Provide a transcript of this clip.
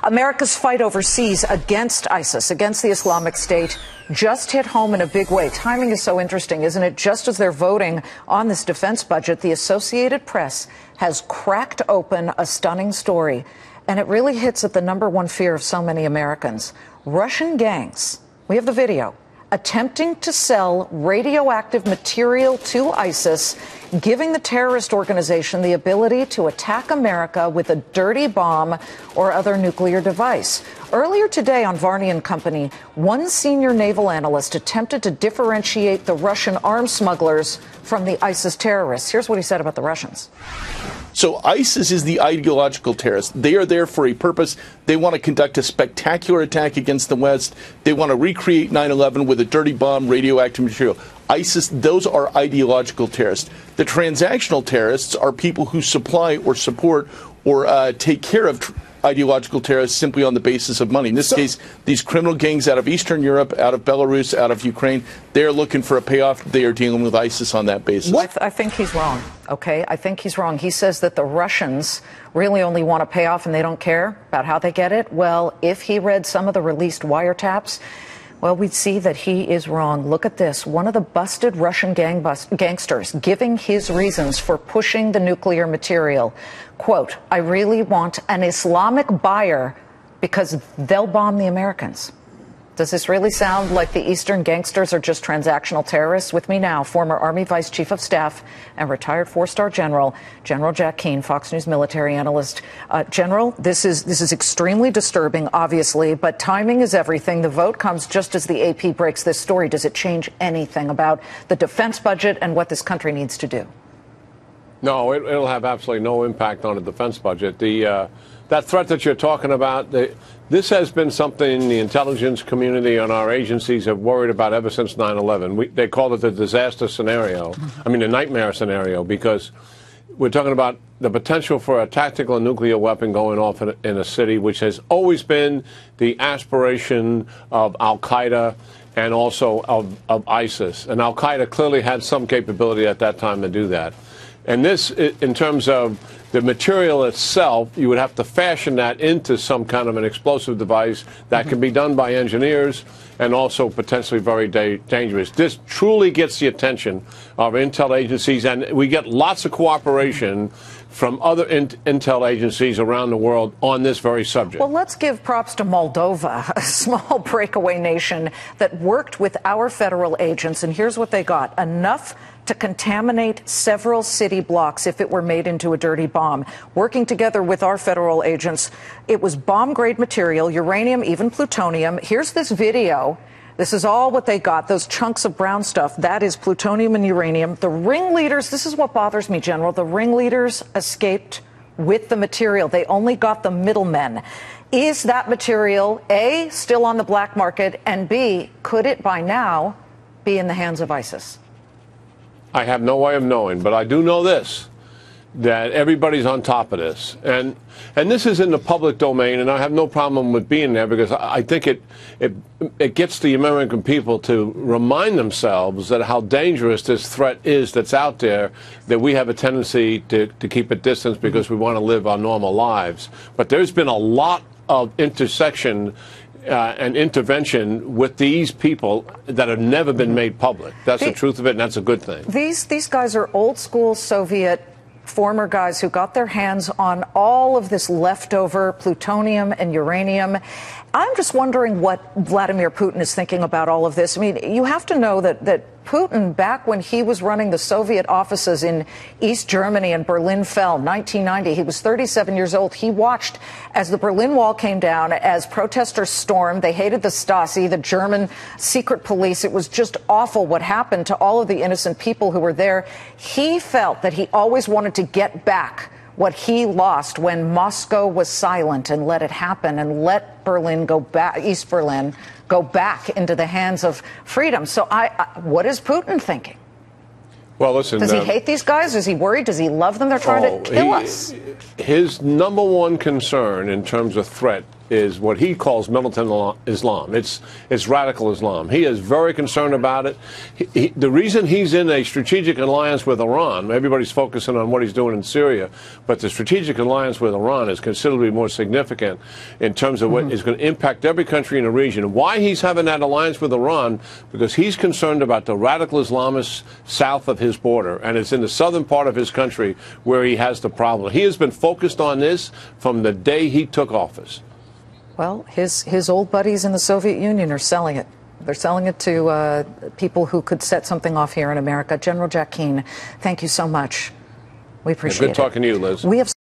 America's fight overseas against ISIS, against the Islamic State, just hit home in a big way. Timing is so interesting, isn't it? Just as they're voting on this defense budget, the Associated Press has cracked open a stunning story. And it really hits at the #1 fear of so many Americans. Russian gangs, we have the video, attempting to sell radioactive material to ISIS, giving the terrorist organization the ability to attack America with a dirty bomb or other nuclear device. Earlier today on Varney and Company, one senior naval analyst attempted to differentiate the Russian arms smugglers from the ISIS terrorists. Here's what he said about the Russians. So ISIS is the ideological terrorist. They are there for a purpose. They want to conduct a spectacular attack against the West. They want to recreate 9/11 with a dirty bomb, radioactive material. ISIS, those are ideological terrorists. The transactional terrorists are people who supply or support or take care of ideological terrorists simply on the basis of money. In this case, these criminal gangs out of Eastern Europe, out of Belarus, out of Ukraine, they're looking for a payoff. They are dealing with ISIS on that basis. I think he's wrong, okay? I think he's wrong. He says that the Russians really only want a payoff and they don't care about how they get it. Well, if he read some of the released wiretaps, well, we'd see that he is wrong. Look at this. One of the busted Russian gangsters giving his reasons for pushing the nuclear material. Quote, I really want an Islamic buyer because they'll bomb the Americans. Does this really sound like the Eastern gangsters are just transactional terrorists? With me now, former Army Vice Chief of Staff and retired four-star General Jack Keane, Fox News military analyst. General, this is extremely disturbing, obviously, but timing is everything. The vote comes just as the AP breaks this story. Does it change anything about the defense budget and what this country needs to do? No, it'll have absolutely no impact on the defense budget. That threat that you're talking about, this has been something the intelligence community and our agencies have worried about ever since 9/11. They called it the disaster scenario, the nightmare scenario, because we're talking about the potential for a tactical nuclear weapon going off in a city, which has always been the aspiration of al-Qaeda and also of ISIS. And al-Qaeda clearly had some capability at that time to do that. And this, in terms of the material itself, you would have to fashion that into some kind of an explosive device that can be done by engineers and also potentially very dangerous. This truly gets the attention of intel agencies, and we get lots of cooperation from other intel agencies around the world on this very subject. Well, let's give props to Moldova, a small breakaway nation that worked with our federal agents, and here's what they got. Enough to contaminate several city blocks if it were made into a dirty bomb. Working together with our federal agents, it was bomb-grade material, uranium, even plutonium. Here's this video. This is all what they got, those chunks of brown stuff. That is plutonium and uranium. The ringleaders, this is what bothers me, General. The ringleaders escaped with the material. They only got the middlemen. Is that material, A, still on the black market, and B, could it by now be in the hands of ISIS? I have no way of knowing, but I do know this, that everybody's on top of this. And this is in the public domain, and I have no problem with being there because I think it gets the American people to remind themselves that how dangerous this threat is that's out there, that we have a tendency to keep a distance because we want to live our normal lives. But there's been a lot of intersection and intervention with these people that have never been made public. That's the truth of it, and that's a good thing. These guys are old school Soviet former guys who got their hands on all of this leftover plutonium and uranium. I'm just wondering what Vladimir Putin is thinking about all of this. I mean, you have to know that Putin, back when he was running the Soviet offices in East Germany and Berlin fell, 1990, he was 37 years old. He watched as the Berlin Wall came down, as protesters stormed. They hated the Stasi, the German secret police. It was just awful what happened to all of the innocent people who were there. He felt that he always wanted to get back what he lost when Moscow was silent and let it happen and let Berlin go back, East Berlin, go back into the hands of freedom. So what is Putin thinking? Well, listen. Does he hate these guys? Is he worried? Does he love them? They're trying to kill us. His number one concern in terms of threat is what he calls militant Islam. It's radical Islam. He is very concerned about it. The reason he's in a strategic alliance with Iran, everybody's focusing on what he's doing in Syria, but the strategic alliance with Iran is considerably more significant in terms of what is going to impact every country in the region. Why he's having that alliance with Iran? Because he's concerned about the radical Islamists south of his border, and it's in the southern part of his country where he has the problem. He has been focused on this from the day he took office. Well, his old buddies in the Soviet Union are selling it. They're selling it to people who could set something off here in America. General Jack Keane, thank you so much. We appreciate it. Good talking to you, Liz. We have